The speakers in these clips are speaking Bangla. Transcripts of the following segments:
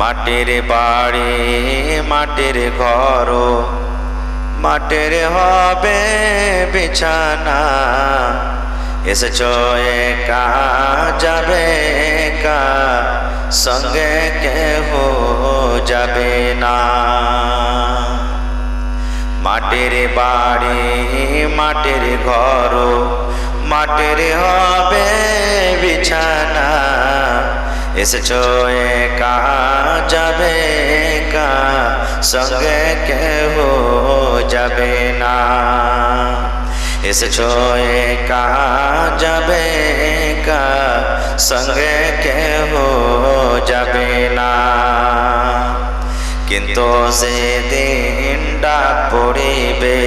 মাটির বাড়ি মাটির ঘর, মাটির হবে বিছানা। এসেছ একা যাবে একা, সঙ্গে কেহ যাবে না। মাটির বাড়ি মাটির ঘর, মাটির হবে বিছানা। এসেছ একা যাবে একা, সঙ্গে কেহ যাবে না। এসেছ একা যাবে একা, সঙ্গে কেহ যাবে না। কিন্তু সেদিন ডাক পড়িবে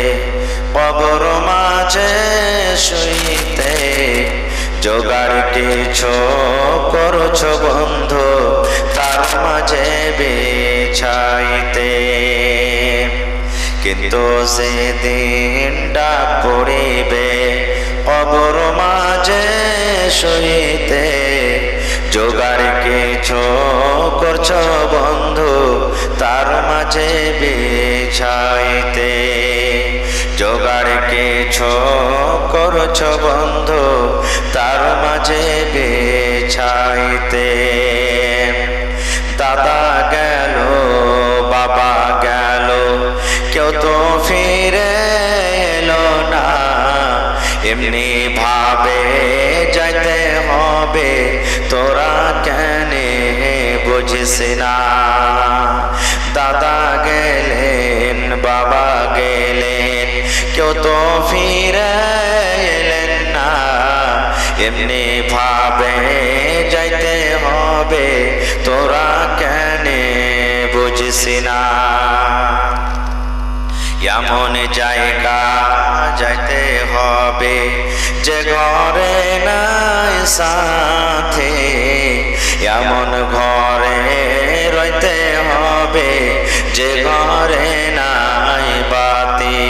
কবর মাঝে শুইতে, জোগাড় কিছু করছ বন্ধু তার মাঝে বিছাইতে। কিন্তু সেদিন ডাক পড়িবে কবর মাঝে শুইতে, জোগাড় কিছু করছ বন্ধু তার মাঝে বিছাইতে। জোগাড় কিছু করছ বন্ধু তার মাঝে বিছাইতে। দাদা গেল বাবা গেল, কেউ তো ফিরে এলো না। এমনি ভাবে যাইতে হবে, তোরা কেন বুঝিস না। দাদা গেলেন বাবা গেলেন, কেউ তো ফিরে এলেন না। এমনি ভাবে যাইতে হবে, তোরা কেন বুঝিস না। এমন জায়গা যাইতে হবে যে ঘরে নাই সাথে, এমন ঘরে রইতে হবে যে ঘরে নাই বাতি।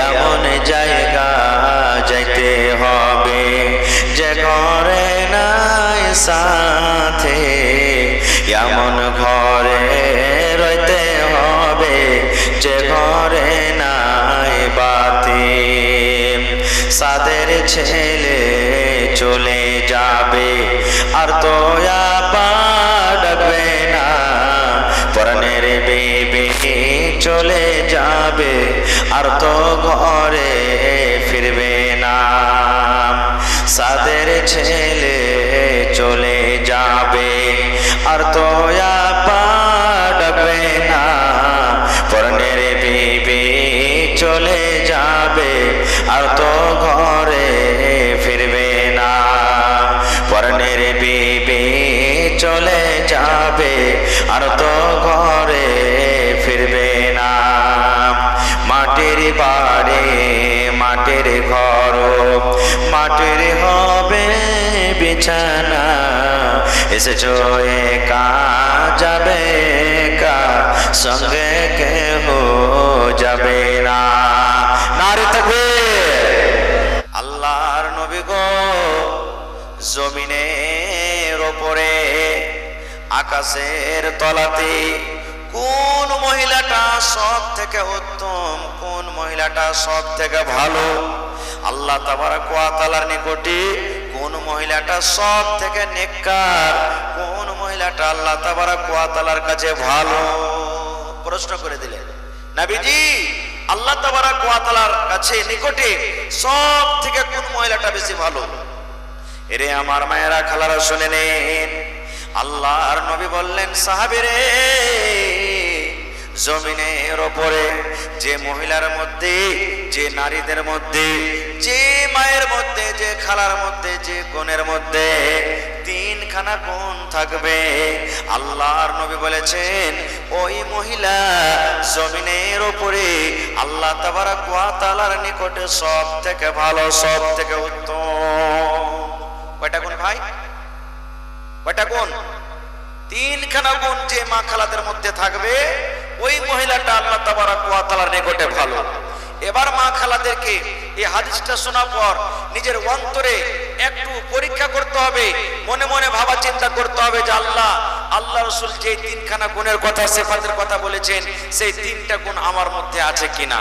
এমন জায়গা যাইতে হবে যে ঘরে নাই সাথে, এমন ঘরে রইতে হবে যে ঘরে নাই বাতি। সাদের ছেলে চলে যাবে আর তো ডাকবে না, পরাণের বেবি চলে যাবে আর তো ঘরে ফিরবে না। সাদের ছেলে চলে যাবে আর তো ডাকবে না, পরাণের বেবি চলে যাবে আর তো ঘরে ফিরবে না। পরাণের বেবি চলে যাবে আর তো ঘরে ফিরবে না। মাটির বাড়ি মাটির ঘর, মাটির হবে বিছানা। এসেছ একা যাবে একা, সঙ্গে কেহ যাবে না। নারী তাকবীর। আল্লাহর নবী গো জমিনের ওপরে আকাশের তলাতে কোন মহিলাটা সব থেকে উত্তম, কোন মহিলাটা সব থেকে ভালো, আল্লাহ তাবারক ওয়া তাআলার নিকটে কোন মহিলাটা সব থেকে নেককার, কোন মহিলাটা আল্লাহ তাবারক ওয়া তাআলার কাছে ভালো, প্রশ্ন করে দিলেন নবীজি। আল্লাহ তাবারক ওয়া তাআলার কাছে নিকটে সব থেকে কোন মহিলাটা বেশি ভালো? এরে আমার মায়েরা খালারা শুনে নেন। আল্লাহর নবী বললেন সাহাবীরে, জমিনের ওপরে যে মহিলার মধ্যে, যে নারীদের মধ্যে, যে মায়ের মধ্যে, যে খালার মধ্যে, যে বোনের মধ্যে তিনখানা গুণ থাকবে, আল্লাহর নবী বলেছেন ওই মহিলা জমিনের ওপরে আল্লাহ তাবারক ওয়া তাআলার নিকটে সব থেকে ভালো, সব থেকে উত্তম। কয়টা গুণ ভাই? কয়টা গুণ? তিনখানা গুণ যে মা খালাদের মধ্যে থাকবে ওই মহিলাটা আল্লাহ তাবারক ওয়া তাআলার নিকটে ভালো। এবার মা খালাদেরকে এই হাদিসটা শোনার পর নিজের অন্তরে একটু পরীক্ষা করতে হবে, মনে মনে ভাবা চিন্তা করতে হবে যে আল্লাহ আল্লাহ রাসূল যে তিনখানা গুণের কথা সিফাতের কথা বলেছেন সেই তিনটা গুণ আমার মধ্যে আছে কিনা।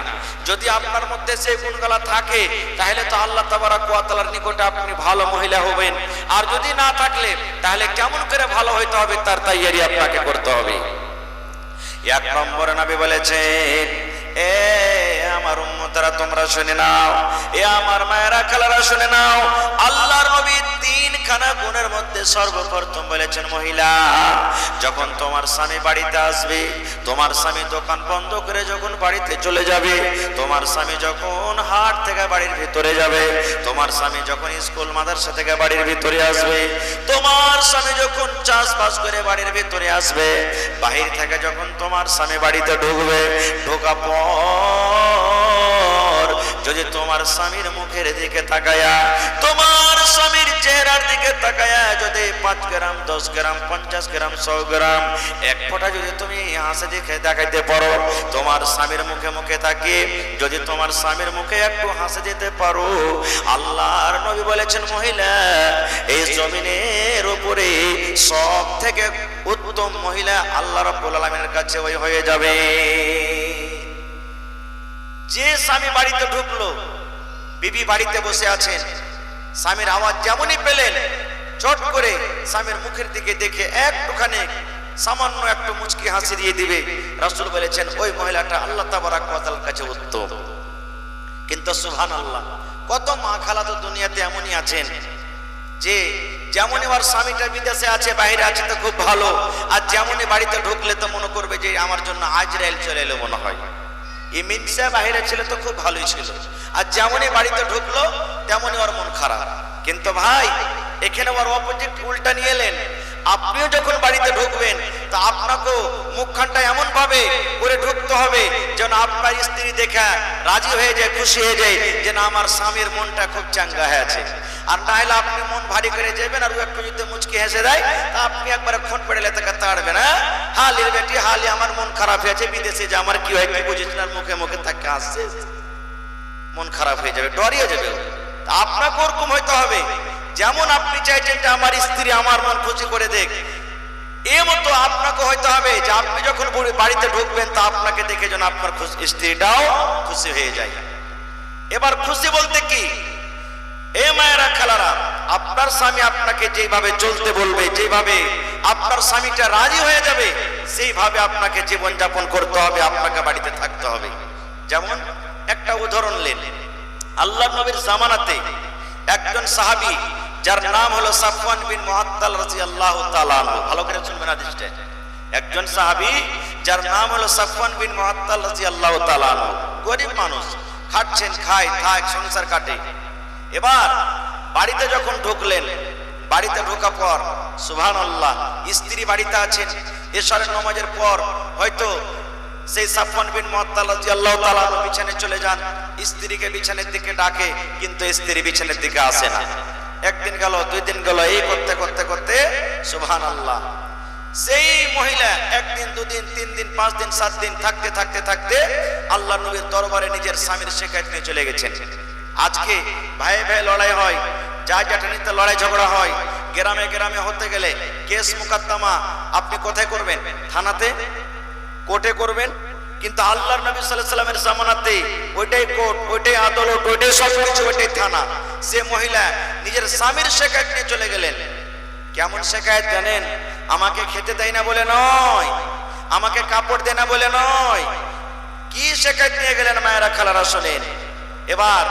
যদি আপনার মধ্যে সেই গুণগুলো থাকে তাহলে তো আল্লাহ তাবারক ওয়া তাআলার নিকটে আপনি ভালো মহিলা হবেন। আর যদি না থাকলে তাহলে কেমন করে ভালো হইতে হবে তার তৈয়ারি আপনাকে করতে হবে। এক নম্বরে নবী বলেছেন, এ আমার উম্মতরা তোমরা শুনে নাও, এ আমার মায়েরা খালারা শুনে নাও, আল্লাহর নবী তিনখানা গুণের মধ্যে সর্বপ্রথম বলেছেন, মহিলা যখন তোমার স্বামী বাড়িতে আসবে, তোমার স্বামী দোকান বন্ধ করে যখন বাড়িতে চলে যাবে, তোমার স্বামী যখন হাট থেকে বাড়ির ভিতরে যাবে, তোমার স্বামী যখন স্কুল মাদ্রাসা থেকে বাড়ির ভিতরে আসবে, তোমার স্বামী যখন চাষবাস করে বাড়ির ভিতরে আসবে, বাহির থেকে যখন তোমার স্বামী বাড়িতে ঢুকবে, ঢোকা পর যদি তোমার স্বামীর মুখের দিকে তাকায়া, তোমার স্বামীর চেহারার দিকে তাকায়া যদি 5 গ্রাম 10 গ্রাম 50 গ্রাম 100 গ্রাম এক ফোঁটা যদি তুমি হাসি দেখে দেখাইতে পারো, তোমার স্বামীর মুখে মুখে তাকিয়ে যদি তোমার স্বামীর মুখে একটু হাসি দিতে পারো, আল্লাহর নবী বলেছেন, মহিলা এই জমিনের উপরে সব থেকে উত্তম মহিলা আল্লাহ রাব্বুল আলামিনের কাছে ওই হয়ে যাবে। যে স্বামী বাড়িতে ঢুকলো, বিবি বাড়িতে বসে আছেন, স্বামীর আওয়াজ যেমনই পেলেন চট করে স্বামীর মুখের দিকে দেখে একটুখানি সামান্য একটু মুচকি হাসি দিয়ে দিবে, রাসূল বলেছেন ওই মহিলাটা আল্লাহ তাবারক ওয়া তাআলার কাছে উত্তম। কিন্তু সুবহানাল্লাহ, কত মা খালা তো দুনিয়াতে এমনই আছেন যে যেমনই ওর স্বামীটা বিদেশে আছে, বাইরে আছে তো খুব ভালো, আর যেমনই বাড়িতে ঢুকলে তো মনে করবে যে আমার জন্য আজরাইল চলে এলো মনে হয়। ইমিনসা বাহিরে ছিল তো খুব ভালোই ছিল, আর যেমনই বাড়িতে ঢুকলো তেমনই ওর মন খারাপ। কিন্তু ভাই এখানে ওর অপোজিট উল্টা নিয়ে এলেন, আপনিও যখন বাড়িতে ঢুকবেন তা আপনাকেও মুখখানটা এমন ভাবে করে ঢুকতে হবে যেন আপনার স্ত্রী দেখা রাজি হয়ে যায়, খুশি হয়ে যায় যে না আমার স্বামীর মনটা খুব চাঙ্গা হয়ে আছে। আর না হলে আপনি মন ভারী করে যাবেন আর ও একটু যদি মুচকি হেসে দেয় তা আপনি একবারে খুন পেড়ে তাকে তাড়বেন, হ্যাঁ হালির বেটি হালি আমার মন খারাপ হয়েছে বিদেশে যে আমার কি হয় কি বুঝিস না, মুখে মুখে তাকে আসছে, মন খারাপ হয়ে যাবে, ডরিয়ে যাবে। আপনাকে ওরকম হইতে হবে যেমন আপনি চাইছেন যে আমার স্ত্রী আমার মন খুশি করে দেখ, এ মতো আপনাকে হইতে হবে যে আপনি যখন বাড়িতে ঢুকবেন তা আপনাকে দেখে যেন আপনার স্ত্রীটাও খুশি হয়ে যায়। এবার খুশি বলতে কি, এ মায়েরা খালারা, আপনার স্বামী আপনাকে যেভাবে চলতে বলবে, যেভাবে আপনার স্বামীটা রাজি হয়ে যাবে সেইভাবে আপনাকে জীবন যাপন করতে হবে, আপনাকে বাড়িতে থাকতে হবে। যেমন একটা উদাহরণ নেন, আল্লাহর নবীর জামানাতে একজন সাহাবী যার নাম হলো সাফওয়ান বিন মুআত্তাল রাদিয়াল্লাহু তাআলা আনহু, ভালো করে শুনবেন হাদিসটা। একজন সাহাবী যার নাম হলো সাফওয়ান বিন মুআত্তাল রাদিয়াল্লাহু তাআলা আনহু, গরিব মানুষ, খাচ্ছেন খায় থাক সংসার কাটে। এবার বাড়িতে যখন ঢুকলেন, বাড়িতে ঢোকা পর সুবহানাল্লাহ স্ত্রী বাড়িতে আছেন, এশারের নামাজের পর হয়তো সেই সাফওয়ান বিন মুআত্তাল রাদিয়াল্লাহু তাআলা বিছানায় চলে যান, স্ত্রীকে বিছানার দিকে ডাকে কিন্তু স্ত্রী বিছানার দিকে আসে না। একদিন গেল, 2 দিন গেল, এই করতে করতে করতে সুবহানাল্লাহ সেই মহিলা 1 দিন 2 দিন 3 দিন 5 দিন 7 দিন থাকতে থাকতে থাকতে আল্লাহ নবীর দরবারে নিজের স্বামীর শিকায়ত নিয়ে চলে গেছেন। আজকে ভাই ভাই লড়াই হয়, যা জাটানিতে লড়াই ঝগড়া হয়, গ্রামে গ্রামে হতে গেলে কেস মুকদ্দমা আপনি কোথায় করবেন? থানাতে, কোর্টে করবেন। কিন্তু আল্লাহর নবী সাল্লাল্লাহু আলাইহি ওয়াসাল্লামের জামানাতে ওইটাই কোর্ট, ওইটাই আদালত, ওইটাই সবকিছু, ওইটাই থানা। সে মহিলা নিজের স্বামীর শিকায়ত নিয়ে চলে গেলেন। কেমন শিকায়ত জানেন? আমাকে খেতে দেয় না বলে নয়, আমাকে কাপড় দেয় না বলে নয়, কি শিকায়ত নিয়ে গেলেন মায়েরা খালারা শোনেন। এবার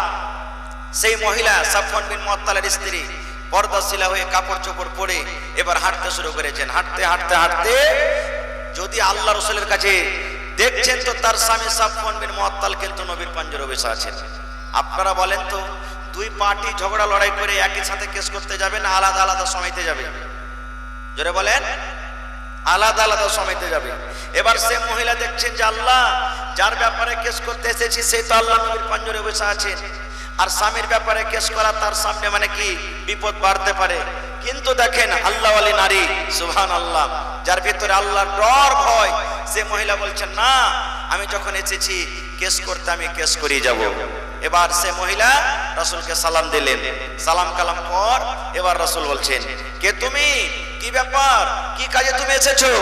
সেই মহিলা সাফওয়ান বিন মুআত্তালের স্ত্রী পর্দাশীলা হয়ে কাপড় চোপড় পরে এবার হাঁটতে শুরু করেছেন। হাঁটতে হাঁটতে হাঁটতে যদি আল্লাহ রাসূলের কাছে দেখছেন তো তার স্বামী সাফওয়ান বিন মুআত্তাল কিন্তু নবীর পাঞ্জরে বসে আছেন। আপনারা বলেন তো, 2 পার্টি ঝগড়া লড়াই করে একই সাথে কেস করতে যাবে না আলাদা আলাদা সময়তে যাবে? জোরে বলেন, আলাদা আলাদা সময়তে যাবে। এবার সে মহিলা দেখছেন যে আল্লাহ যার ব্যাপারে কেস করতে এসেছি সেই তো আল্লাহ নবীর পাঞ্জরে বসে আছেন, আর স্বামীর ব্যাপারে কেস করা তার সামনে মানে কি বিপদ বাড়তে পারে। কিন্তু দেখেন আল্লাহওয়ালি নারী সুবহানাল্লাহ, যার ভিতরে আল্লাহর ডর ভয়, সে মহিলা বলছেন না আমি যখন এসেছি কেস করতে আমি কেস করেই যাব। এবার সে মহিলা রাসূলকে সালাম দিলেন। সালাম কালাম পর এবার রাসূল বলছেন, কে তুমি? কি ব্যাপার, কি কাজে তুমি এসেছো?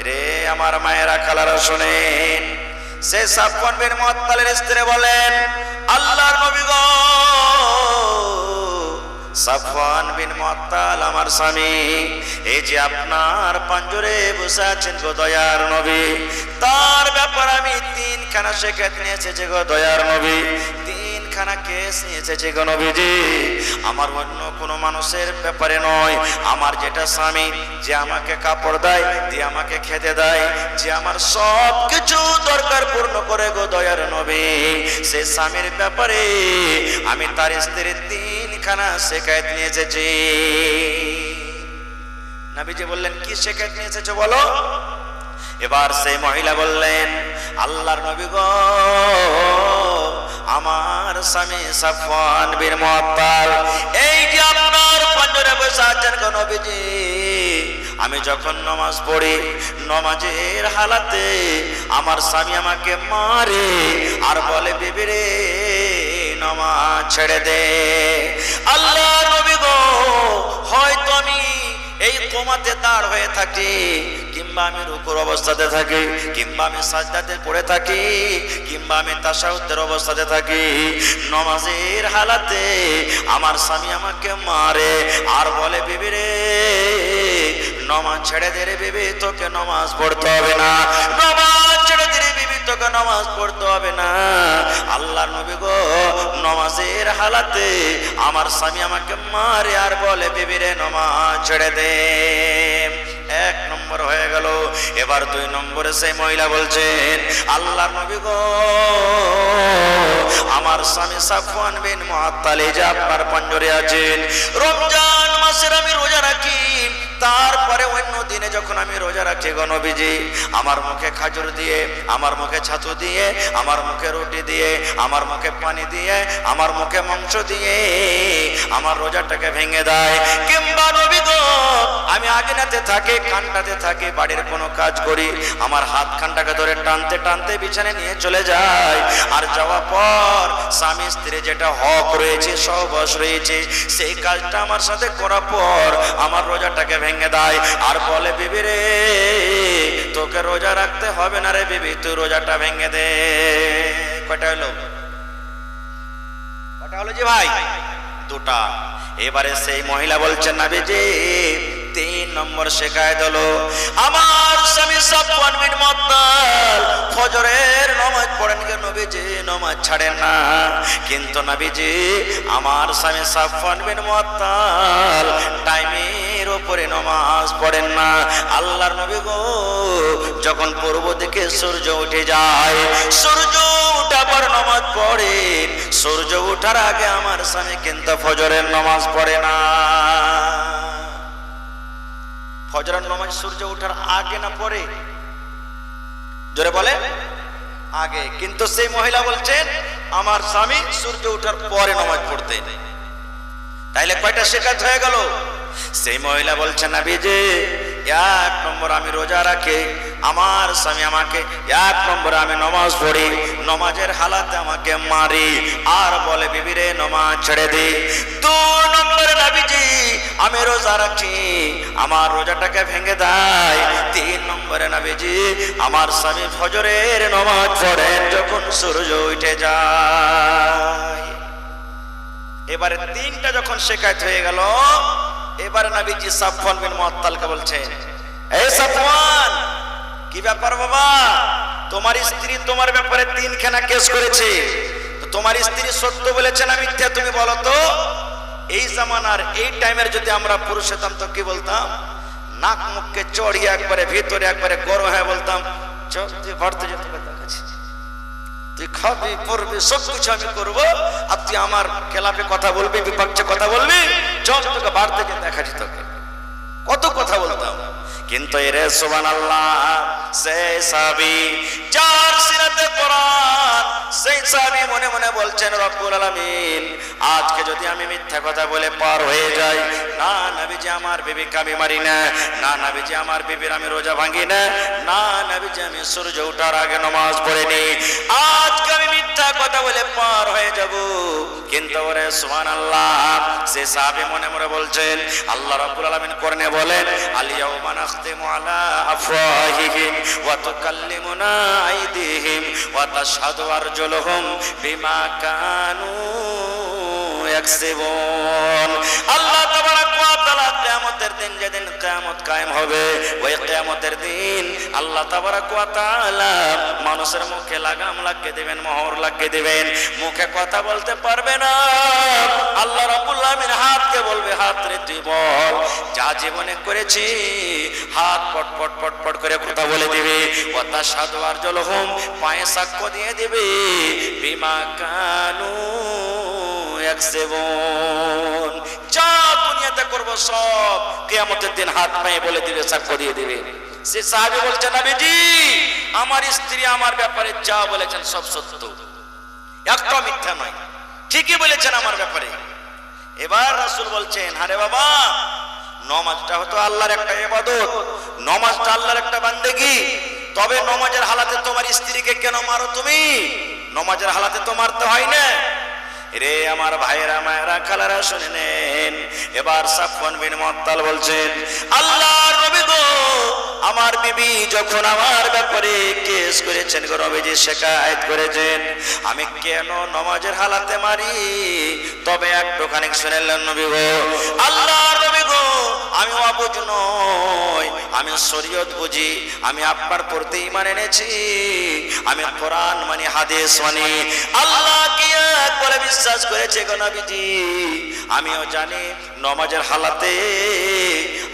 রে আমার মায়েরা খালারা শোনেন, সে সাফওয়ান বিন মুআত্তালের স্ত্রী বলেন, আল্লাহর নবী গো, সাফওয়ান বিন মুআত্তাল আমার স্বামী, এই যে আপনার পাঞ্জরে বসে আছেন গো দয়ার নবী, তার ব্যাপার আমি তিনখানা শিকায়ত নিয়ে এসেছি গো দয়ার নবী, তিনখানা কেস নিয়ে এসেছি গো নবীজি। আমার অন্য কোনো মানুষের ব্যাপারে নয়, আমার যেটা স্বামী, যে আমাকে কাপড় দেয়, যে আমাকে খেতে দেয়, যে আমার সব কিছু দরকার পূর্ণ করে গো দয়ার নবী, সে স্বামীর ব্যাপারে আমি তার স্ত্রীর তিনখানা শিকায়ত নিয়ে এসেছি। নবীজি বললেন, কি শিকায়ত নিয়ে এসেছো বলো? এবার সেই মহিলা বললেন, আল্লাহর নবী গো, আমার স্বামী সাফওয়ান বিন মুআত্তাল এই যে আপনার পাঞ্জরে বসে আছেন গো নবীজি, আমি যখন নামাজ পড়ি, নামাজের হালাতে আমার স্বামী আমাকে মারে আর বলে, বিবি রে নামাজ ছেড়ে দে। আল্লাহর নবী গো, হয়তো আমি এই কোমাতে দাঁড় হয়ে থাকি, কিংবা আমি রুকুর অবস্থাতে থাকি, কিংবা আমি সাজদাতে পড়ে থাকি, কিংবা আমি তাশাহুদের অবস্থাতে থাকি, নামাজের হালাতে আমার স্বামী আমাকে মারে আর বলে, বিবি রে নামাজ ছেড়ে দে রে বিবি, তোকে নামাজ পড়তে হবে না, নামাজ ছেড়ে দে রে বিবি, তোকে নামাজ পড়তে হবে না। আল্লাহর নবী গো, নামাজের হালাতে আমার স্বামী আমাকে মারে আর বলে, বিবি রে নামাজ ছেড়ে দে। এক নম্বর হয়ে গেল। এবার দুই নম্বরে সেই মহিলা বলছেন, আল্লাহর নবী গো, আমার স্বামী সাফওয়ান বিন মুআত্তাল যে আপনার পাঞ্জরে আছেন, রমজান মাসের আমি রোজা রাখি, তারপরে অন্য দিনে যখন আমি রোজা রাখি গো নবীজি, আমার মুখে খাজুর দিয়ে, আমার মুখে ছাতু দিয়ে, আমার মুখে রুটি দিয়ে, আমার মুখে পানি দিয়ে, আমার মুখে মাংস দিয়ে আমার রোজাটাকে ভেঙে দেয়। কিংবা নবী গো, আমি আগিনাতে থাকি, কানটাতে থাকি, বাড়ির কোনো কাজ করি, আমার হাত খানটাকে ধরে টানতে টানতে বিছানে নিয়ে চলে যায়, আর যাওয়ার পর স্বামী স্ত্রী যেটা হক রয়েছে, সহবাস রয়েছে, সেই কাজটা আমার সাথে করার পর আমার রোজাটাকে ভেঙে দেয় আর বলে, বিবি রে তোকে রোজা রাখতে হবে না রে বিবি, তুই রোজাটা ভেঙে দে। কয়টা হলো? কয়টা হলো জি ভাই? দুটা। এবারে সেই মহিলা বলছেন, নবীজি তিন নম্বর শিকায়ত হলো, আমার স্বামী সাফওয়ান বিন মুআত্তাল ফজরের নামাজ পড়েন কে নবীজি, নামাজ ছাড়েন না, কিন্তু নবীজি আমার স্বামী সাফওয়ান বিন মুআত্তাল টাইমের উপরে নামাজ পড়েন না। আল্লাহর নবী গো, যখন পূর্ব দিকে সূর্য উঠে যায়, সূর্য ওঠার পর নামাজ পড়েন, সূর্য ওঠার আগে আমার স্বামী কিন্তু ফজরের নামাজ পড়ে না। ফজরের নামাজ সূর্য ওঠার আগে না পরে? জোরে বলে আগে। কিন্তু সেই মহিলা বলছেন, আমার স্বামী সূর্য ওঠার পরে নামাজ পড়তেন। তাইলে কয়টা শিকায়ত হয়ে গেল? সেই মহিলা বলছেন, নবীজি এক নম্বর আমি রোজা রাখি, আমার স্বামী আমাকে এক নম্বরে আমি নামাজ পড়ি, নামাজের হালাতে আমাকে মারি আর বলে, বিবি রে নামাজ ছেড়ে দে। দুই নম্বরে নবীজি আমি রোজা রাখি, আমার রোজাটাকে ভেঙে দেয়। তিন নম্বরে নবীজি আমার স্বামী ফজরের নামাজ পড়েন যখন সূর্য উঠে যায়। এবারে তিনটা যখন শিকায়ত হয়ে গেল, এবারে নবীজি সাফওয়ান বিন মুআত্তালকে বলছেন, এই সাফওয়ান, কি ব্যাপার বাবা, তোমার স্ত্রী তোমার ব্যাপারে তিনখানা কেস করেছে, তো তোমার স্ত্রী সত্য বলেছে না মিথ্যা, তুমি বলো তো। এই জামানার এই টাইমের যদি আমরা পুরুষ হতাম তো কি বলতাম? নাক মুখকে চড়িয়ে একবারে ভিতরে একবারে গরম হয়ে বলতাম, চল তুই ভারতে যেতে দেখাচ্ছি, তুই খাবি পড়বি সব কিছু আমি করবো, আর তুই আমার খেলাফে কথা বলবি, বিপক্ষে কথা বলবি, চল তোকে বার থেকে দেখাচ্ছি তোকে। কত কথা বলতাম। কিন্তু এরে সুবহানাল্লাহ, সেই সাহাবী যার সিরাতে কোরআন সেই সাহাবী মনে মনে বলছেন রব্বুল আলামিন আজকে যদি আমি মিথ্যা কথা বলে পার হয়ে যাই, না নবীজি আমার বিবিকে আমি মারি না, না নবীজি আমার বিবির আমি রোজা ভাঙি না, না নবীজি আমি সূর্য ওঠার আগে নামাজ পড়ে নি, আজকে আমি মিথ্যা কথা বলে পার হয়ে যাব। কিন্তু ওরে সুবহানাল্লাহ, সে সাহাবী মনে মনে বলছেন আল্লাহ রাব্বুল আলামিন কোরআনে বলেন আল ইয়াউমা নাখতিমু আলা আফওয়াহিহিম ওয়া তুকাল্লিমুনা আইদিহিম ওয়া তাশহাদু আরজুলুহুম বিমা কানু ইয়াকসিবুন। আল্লাহ তাবারাক ওয়া তাআলা কিয়ামতের দিন, যেদিন কিয়ামত কায়েম হবে, ওই কিয়ামতের দিন আল্লাহ তাবারাক ওয়া তাআলা মানুষের মুখে লাগাম লাগিয়ে দিবেন, মোহর লাগিয়ে দিবেন, মুখে কথা বলতে পারবে না। আল্লাহ রাব্বুল আলামিন হাতকে বলবে, হাত রে তুই বল যা জীবনে করেছি, হাত পটপট পটপট করে কথা বলে দিবে। ওয়া তাশহাদু আরজুলুহুম, পায়ে সাক্ষ্য দিয়ে দিবে, বিমা কানু ইয়াকসিবুন, যা দুনিয়াতে করব সব কিয়ামতের দিন হাত পায়ে বলে দিবে, সাক্ষ্য দিয়ে দিবে। সে সাহাবী বলছেন নবীজি আমার স্ত্রী আমার ব্যাপারে যা বলেছেন সব সত্য, একটা মিথ্যা নয়, ঠিকই বলেছেন আমার ব্যাপারে। এবার রাসূল বলছেন আরে বাবা, নামাজটা হতো আল্লাহর একটা ইবাদত, নামাজটা আল্লাহর একটা বান্দেগি, তবে নামাজের হালাতে তোমার স্ত্রীকে কেন মারো তুমি? নামাজের হালাতে তো মারতে হয় না। রে আমার ভাইরা মায়েরা খালারা শুনে নেন। এবার সাফওয়ান বিন মুআত্তাল বলছেন আল্লাহর নবী গো, আমার বিবি যখন আমার ব্যাপারে কেস করেছেন গো নবীজি, শিকায়েত করেছেন আমি কেন নামাজের হালাতে মারি, তবে একটুখানি শুনেলেন নবী গো, আল্লাহর নবী গো আমি অবুঝ নই, আমি শরীয়ত বুঝি, আমি আপনার প্রতি ঈমান এনেছি, আমি কোরআন মানি, হাদিস মানি, আল্লাহ কি এক বলে বিশ্বাস করেছে গো নবীজি। আমিও জানি নামাজের হালাতে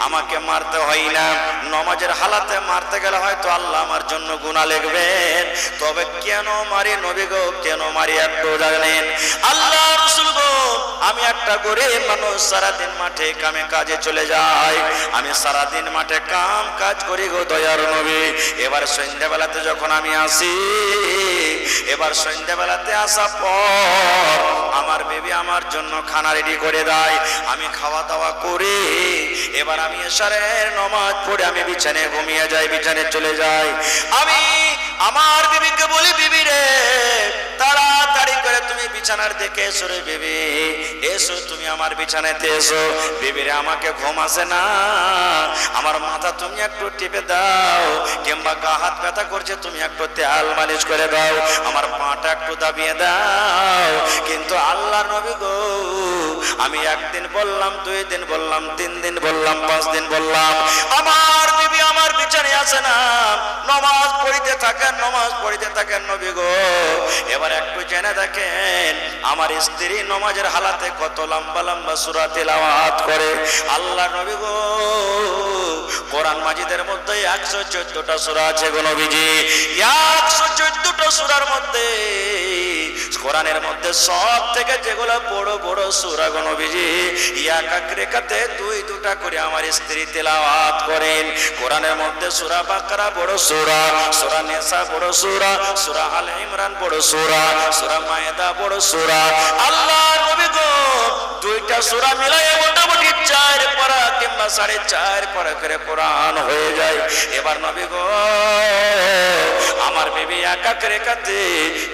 আমাকে মারতে হয় না, নামাজের হালাতে মারতে গেলে হয়তো আল্লাহ আমার জন্য গুনাহ লিখবেন, তবে কেন মারি নবী গো, কেন মারি একটু জানেন? আল্লাহ রাসূল গো আমি একটা গরিব মানুষ, সারাদিন মাঠে কামে কাজে চলে যাই, আমি সারাদিন মাঠে কাম কাজ করি গো দয়ার নবী। এবার সন্ধ্যাবেলাতে যখন আমি আসি, এবার সন্ধ্যাবেলাতে আসা পর আমার বিবি আমার জন্য খানা রেডি করে দেয়, আমি খাওয়া দাওয়া করে এবার আমি এশারের নামাজ পড়ে আমি বিছানায় ঘুমিয়ে যাই, বিছানায় চলে যাই। আমি আমার বিবিকে বলি বিবি রে তাড়াতাড়ি করে তুমি বিছানার দিকে এসো রে বিবি, এসো তুমি আমার বিছানাতে এসো। বিবি রে আমাকে ঘুম আসে না, আমার মাথা তুমি একটু টিপে দাও, কিংবা গা হাত ব্যথা করছে তুমি একটু তেল মালিশ করে দাও, আমার পাটা একটু দাবিয়ে দাও। কিন্তু আল্লাহর নবী গো আমি একদিন বললাম, 2 দিন বললাম, 3 দিন বললাম, 5 দিন বললাম, আমার বিবি আমার বিছানায় আসে না, নামাজ পড়িতে থাকেন, নামাজ পড়িতে থাকেন নবী গো। এবার একটু জেনে দেখেন আমার স্ত্রী নামাজের হালাতে কত লম্বা লম্বা সূরা তেলাওয়াত করে। আল্লাহর নবী গো কোরআন মাজিদের মধ্যে 114টা সূরা আছে গো নবীজি, 114টা সূরার মধ্যে কোরআনের মধ্যে সব থেকে যেগুলো বড় বড় সূরা গো নবীজি, এক এক রেখাতে 2-2টা করে আমার স্ত্রী তেলাওয়াত করেন। কোরআনের মধ্যে সূরা বাকারা বড় সূরা, সূরা নিসা বড় সূরা, সূরা আলে ইমরান বড় সূরা, সূরা মায়েদা বড় সূরা। আল্লাহর নবী গো 2টা সূরা মিলায়ে মোটামুটি 4 পারা কিংবা 4.5 পারা করে কোরআন হয়ে যায়। এবার নবী গো আমার বিবি এক এক রেখাতে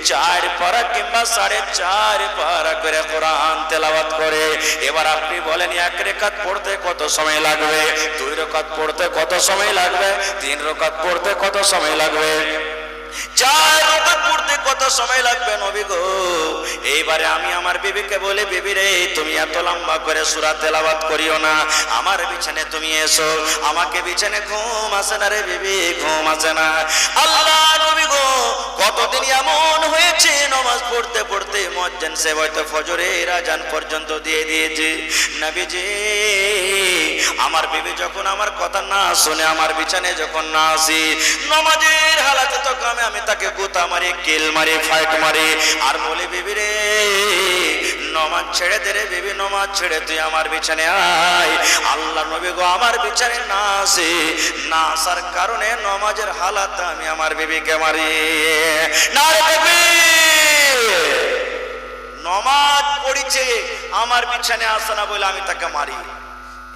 4 পারা কিংবা 4.5 পারা করে কোরআন তেলাওয়াত করে। এবার আপনি বলেন এক রেখাত পড়তে কত সময় লাগবে, 2 রাকাত পড়তে কত সময় লাগবে, 3 রাকাত পড়তে কত সময় লাগবে, 4 রাকাত পড়তে কত সময় লাগবে নবী গো? এইবারে আমি আমার বিবিকে বলি বিবি রে তুমি এত লম্বা করে সূরা তেলাওয়াত করিও না, আমার বিছানায় তুমি এসো। আমাকে বিছানায় ঘুম আসে না রে বিবি, ঘুম আসে না। আল্লাহ নবী গো কতদিন এমন হয়েছে নামাজ পড়তে পড়তে মুয়াজ্জিন সাহেব হয়তো ফজরের আযান পর্যন্ত দিয়ে দিয়েছে, নবীজি আমার বিবি যখন আমার কথা না শুনে আমার বিছানায় যখন না আসি, নামাজের হালাতে তো আমি তাকে গোতা মারি, কিল মারি, ফাইট মারি, আর বলি বিবি রে নামাজ ছেড়ে দে রে বিবি, নামাজ ছেড়ে তুই আমার বিছানায় আয়। আল্লাহ নবী গো আমার বিছানায় না আসে, না আসার কারণে নামাজের হালাতে আমি আমার বিবিকে মারি। না রে বিবি নমাজ পড়িছে আমার বিছানে আসে না বলে আমি তাকে মারি।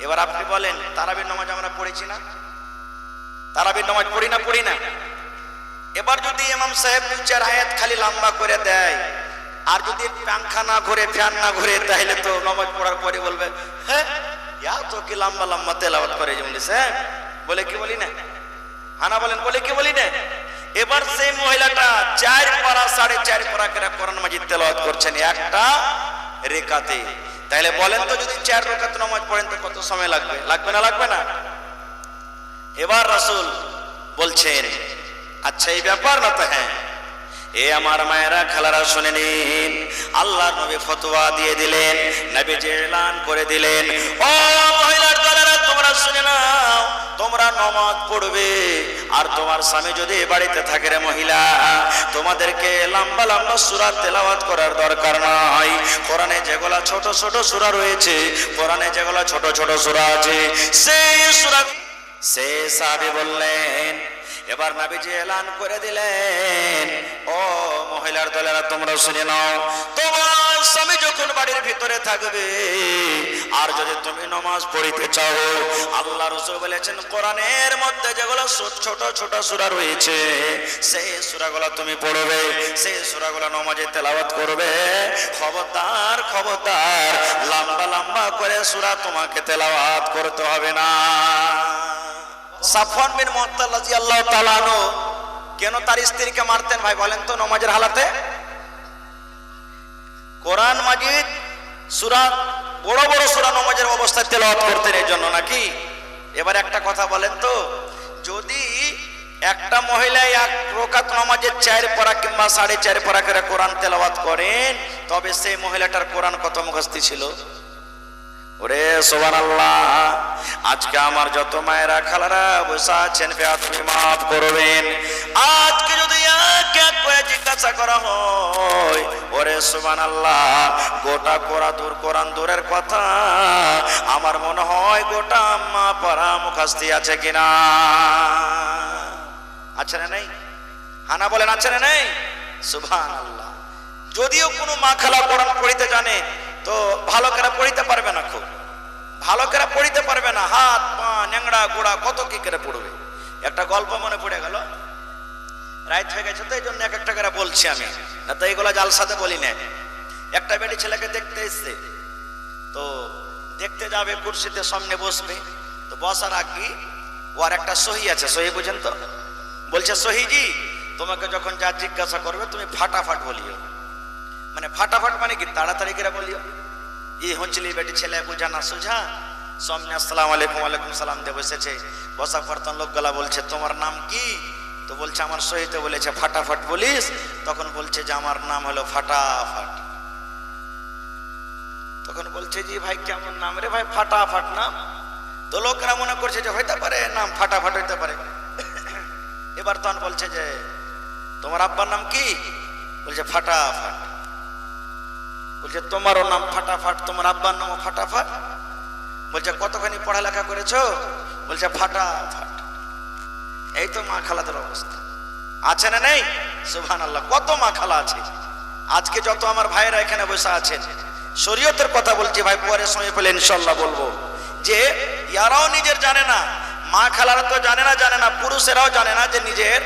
এবার আপনি বলেন তারাবির নামাজ আমরা পড়েছি না? তারাবির নামাজ পড়ি না পড়ি না? এবার যদি ইমাম সাহেব 2-4 আয়াত খালি লম্বা করে দেয় আর যদি পাংখা না ঘুরে ফ্যান না ঘুরে তাহলে তো নামাজ পড়ার পরে বলবে হ্যাঁ ইয়া তো কি লম্বা লম্বা তেলাওয়াত করে জমলিস, হ্যাঁ বলে কি বলি না? হানা বলেন বলে কি বলি না? এবার সেই মহিলাটা 4 পারা 4.5 পারা করে কোরআন মাজিদ তেলাওয়াত করছেন একটা রেকাতে। তাহলে বলেন তো যদি 4 রাকাত নামাজ পড়েন তো কত সময় লাগবে? লাগবে না লাগবে না? এবার রাসূল বলছেন আচ্ছা এই ব্যাপার না তো? হ্যাঁ। এ আমার মায়েরা খালারা শুনে নিন, আল্লাহ নবী ফতোয়া দিয়ে দিলেন, নবীজি এলান করে দিলেন, ও মহিলার দলেরা তোমরা শুনে নাও, তোমরা নামাজ পড়বে আর তোমার স্বামী যদি বাড়িতে থাকে রে মহিলা, তোমাদেরকে লম্বা লম্বা সূরা তেলাওয়াত করার দরকার নাই। কোরআনে যেগুলা ছোট ছোট সূরা রয়েছে, কোরআনে যেগুলা ছোট ছোট সূরা আছে সেই সূরা সে সাহাবী বললেন। এবার নবীজি এলান করে দিলেন, ও মহিলার দলেরা তোমরা শুনে নাও, তোমার স্বামী যখন বাড়ির ভিতরে থাকবে আর যদি তুমি নামাজ পড়িতে চাও, আল্লাহ রাসূল বলেছেন কোরআনের মধ্যে যেগুলো ছোট ছোট সূরা রয়েছে সেই সূরাগুলো তুমি পড়বে, সেই সূরাগুলো নামাজে তেলাওয়াত করবে। খবরদার খবরদার লম্বা লম্বা করে সূরা তোমাকে তেলাওয়াত করতে হবে না। সাফওয়ান বিন মুআত্তাল রাদিয়াল্লাহু তাআলা আনহু কেন তার স্ত্রীকে মারতেন ভাই বলেন তো নামাজের হালাতে? কোরআন মাজিদ সূরা বড় বড় সূরা নামাজের অবস্থায় তেলাওয়াত করতেন এই জন্য নাকি? এবার একটা কথা বলেন তো, যদি একটা মহিলা 1 রাকাত নামাজে 4 পারা কিংবা 4.5 পারা করে কোরআন তেলাওয়াত করেন, তবে সেই মহিলাটার কোরআন কত মুখস্থ ছিল? ওরে সুবহানাল্লাহ। আজকে আমার যত মায়েরা খালারা বসে আছেন আপনি মাফ করবেন, আজকে যদি এক এক করে জিজ্ঞাসা করা হয়, ওরে সুবহানাল্লাহ, গোটা কোরআন দূরের কথা আমার মনে হয় গোটা আম্মা পারা মুখস্থ আছে কিনা? আছে না নেই? হানা বলেন আছে না নেই? সুবহানাল্লাহ। যদিও কোনো মা খালা কোরআন পড়িতে জানে তো ভালো করে পড়িতে পারবে না, খুব ভালো করে পড়িতে পারবে না, হাত পা ন্যাংড়া গোড়া কত কি করে পড়বে। একটা গল্প মনে পড়ে গেল, রাইত হয়ে গেছে তো এই জন্য এক একটা করে বলছি আমি, না তো এইগুলা জালসাতে বলি না। একটা বেটি ছেলেকে দেখতে এসছে, তো দেখতে যাবে, কুরসিতে সামনে বসবে, তো বসার আগে ওর একটা সহি আছে, সহি বুঝেন তো? বলছে সহিজি তোমাকে যখন যা জিজ্ঞাসা করবে তুমি ফাটাফাট বলিও। মানে ফাটাফাট মানে কি তাড়াতাড়ি করে বলিও। এই হচ্ছিলি বেটি ছেলে বুঝা না সুঝা, সামনে আসসালামু আলাইকুম ওয়ালাইকুম সালাম দিয়ে বসেছে, বসা পরতন লোকগুলা বলছে তোমার নাম কি? তো বলছে আমার সহিতে বলেছে ফাটাফাট বলিস। তখন বলছে যে আমার নাম হলো ফাটাফাট। তখন বলছে জি ভাই কেমন নাম রে ভাই? ফাটাফাট নাম। তো লোকরা মনে করছে যে হইতে পারে নাম ফাটাফাট হইতে পারে। এবার তখন বলছে যে তোমার আব্বার নাম কি? বলছে ফাটাফাট। বলছে তোমারও নাম ফাটাফাট, তোমার আব্বার নামও ফাটাফাট? বলছে কতখানি পড়ালেখা করেছো? বলছে ফাটাফাট। এই তো মা খালাদের অবস্থা, আছে না নেই? সুবহানাল্লাহ। কত মা খালা আছে। আজকে যত আমার ভাইয়েরা এখানে বসে আছেন, শরীয়তের কথা বলছি ভাই, পরে সময় পেলে ইনশাআল্লাহ বলবো, যে ইয়ারাও নিজের জানে না, মা খালারা তো জানে না, পুরুষেরাও জানে না যে নিজের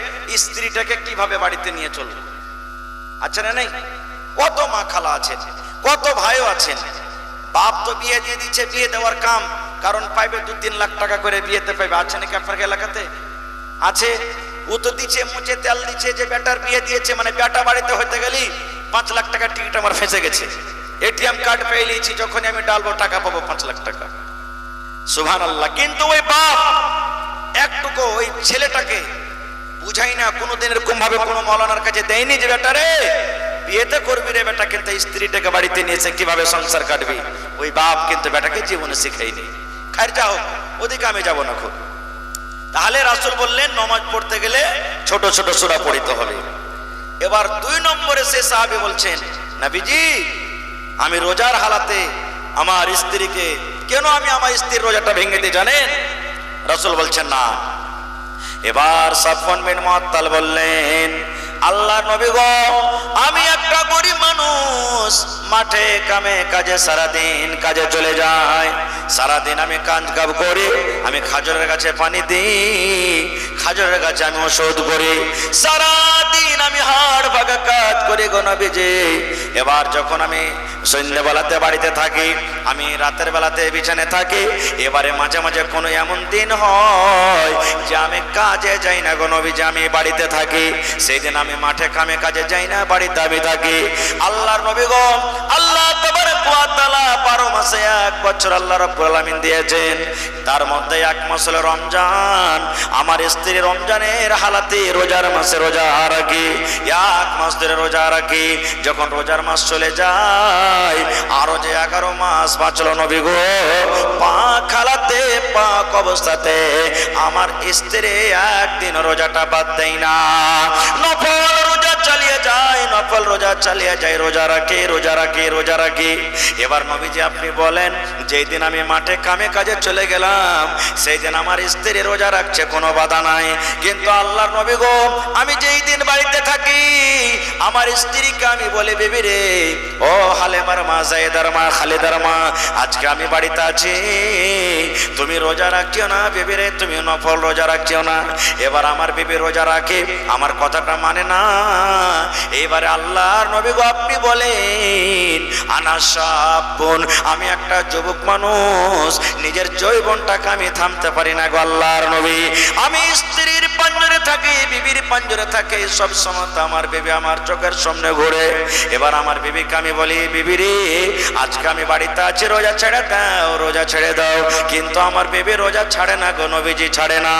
স্ত্রীটাকে কিভাবে বাড়িতে নিয়ে চলবে। আছে না নেই? কত মা খালা আছেন, কত ভাইও আছেন। বাপ তো বিয়ে দিয়ে দিচ্ছে, বিয়ে দেওয়ার কাম, কারণ পাইবে 2-3 লাখ টাকা করে বিয়েতে পাইবে। আছে নাকি আপনার এলাকাতে? আছে। ও তো দিচ্ছে, মুচে তেল দিচ্ছে যে বেটার বিয়ে দিয়েছে, মানে বেটা বাড়িতে হইতে গেলি 5 লাখ টাকা টিকিট আমার ফেঁসে গেছে, এটিএম কার্ড পেয়ে নিয়েছি, যখনই আমি ডালবো টাকা পাবো 5 লাখ টাকা। সুবহানাল্লাহ। কিন্তু ওই বাপ একটুকু ওই ছেলেটাকে বুঝাই না, কোনোদিন এরকম ভাবে কোনো মৌলানার কাছে দেয়নি যে বেটা রে বিয়েতে করবি রে বেটা, কিন্তু স্ত্রীটাকে বাড়িতে নিয়েছে কিভাবে সংসার কাটবি, ওই বাপ কিন্তু বেটাকে জীবনে শিখাইনি। খাইর যাও, ওদিকে আমি যাবো না খুব। তাহলে রাসূল বললেন নামাজ পড়তে গেলে ছোট ছোট সূরা পড়িতে হবে। এবার 2 নম্বরে সে সাহাবী বলছেন, নবীজি আমি রোজার হালাতে আমার স্ত্রীকে, কেন আমি আমার স্ত্রীর রোজাটা ভেঙে দিই জানেন? রাসূল বলছেন না। এবার সাফওয়ান বিন মুআত্তাল বললেন, আল্লাহর নবী গো, আমি একটা গরিব মানুষ, মাঠে কামে কাজে সারাদিন কাজে চলে যায়। সারাদিন আমি কাজ কাম করি, আমি খাজরের গাছে পানি দিই, খাজরের গাছে আমি ওষুধ করি, সারাদিন আমি হাড় ভাগা কাজ করি গো নবীজি। এবার যখন আমি সন্ধ্যেবেলাতে বাড়িতে থাকি, আমি রাতের বেলাতে বিছানে থাকি, এবারে মাঝে মাঝে কোনো এমন দিন হয় যে আমি কাজে যাই না গো নবীজি, আমি বাড়িতে থাকি। সেই দিন আমি মাঠে কামে কাজে যাই না, বাড়িতে আমি থাকি। আল্লাহর নবী গো, আল্লাহ তাবারক ওয়া তাআলা 12 মাসে 1 বছর আল্লাহ রাব্বুল আলামিন দিয়েছেন, তার মধ্যে 1 মাস হলো রমজান। আমার স্ত্রী রমজানের হালাতে রোজার মাসে রোজা রাখি, 1 মাস ধরে রোজা রাখি। যখন রোজার মাস চলে যায়, আরো যে 11 মাস বাঁচলো নবী গো, পাক হালাতে পাক অবস্থাতে আমার স্ত্রী একদিন রোজাটা বাদ দেয় না, নফল রোজা চালিয়ে যায়, নফল রোজা চালিয়ে যায়, রোজা রাখে রোজা রাখে রোজা রাখে। এবার নবীজি আপনি বলেন, যেই দিন আমি মাঠে কামে কাজে চলে গেলাম, সেই দিন আমার স্ত্রী রোজা রাখছে, কোনো বাধা নাই। কিন্তু আল্লাহর নবী গো, আমি যেই দিন বাড়িতে থাকি, আমার স্ত্রীকে আমি বলি, বেবি রে, ও হালেমার মা, জায়েদার মা, খালেদার মা, আজকে আমি বাড়িতে আছি, তুমি রোজা রাখিও না বেবি রে, তুমি নফল রোজা রাখিও না। এবার আমার বেবি রোজা রাখে, আমার কথাটা মানে না। এবারে আল্লাহর নবী গো আপনি বলেন, আনা সাবুন, আমি একটা যুবক মানুষ, নিজের যৌবনটাকে আমি থামতে পারি না গো আল্লাহর নবী। আমি স্ত্রীর পাঞ্জরে থাকি, বিবির পাঞ্জরে থাকি, সব সময় আমার বেবি আমার চোখের সামনে ঘুরে। এবার আমার বিবিকে আমি বলি, বিবি রে, আজকে আমি বাড়িতে আছি, রোজা ছেড়ে দাও, রোজা ছেড়ে দাও। কিন্তু আমার বেবি রোজা ছাড়ে না গো নবীজি, ছাড়ে না।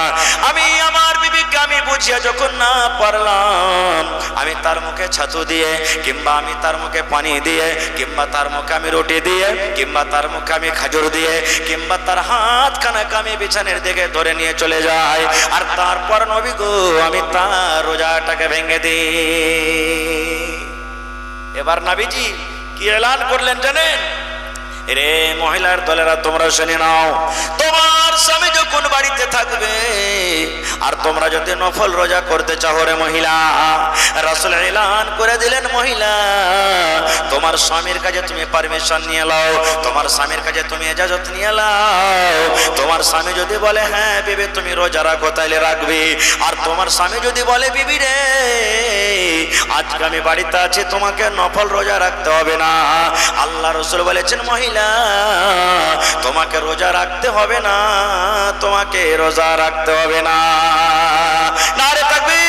আমি আমার বিবিকে আমি বুঝিয়ে যখন না পারলাম, আমি তার মুখে ছাতু দিয়ে, কিংবা আমি তার মুখে পানি দিয়ে, কিংবা তার মুখে আমি রুটি দিয়ে, কিংবা তার মুখে আমি খাজুর দিয়ে, কিংবা তার হাতখানাকে আমি বিছানের দিকে ধরে নিয়ে চলে যাই, আর তারপর নবী গো আমি তার রোজাটাকে ভেঙে দিই। এবার নবীজি কি এলান করলেন জানেন? রে মহিলার দলেরা, তোমরা শুনে নাও, তোমার স্বামী যখন বাড়িতে থাকবে আর তোমরা যদি নফল রোজা করতে চাও, রে মহিলা, রাসূল এলান করে দিলেন, মহিলা, তোমার স্বামীর কাছে তুমি পারমিশন নিয়ে নাও, তোমার স্বামীর কাছে তুমি ইজাজত নিয়ে নাও। তোমার স্বামী যদি বলে হ্যাঁ বিবি তুমি রোজা রাখো, তাইলে রাখবি। আর তোমার স্বামী যদি বলে, বিবি রে, আজকে আমি বাড়িতে আছি, তোমাকে নফল রোজা রাখতে হবে না, আল্লাহ রাসূল বলেছেন, মহিলা, তোমাকে রোজা রাখতে হবে না, তোমাকে রোজা রাখতে হবে না। নারে তাকবীর।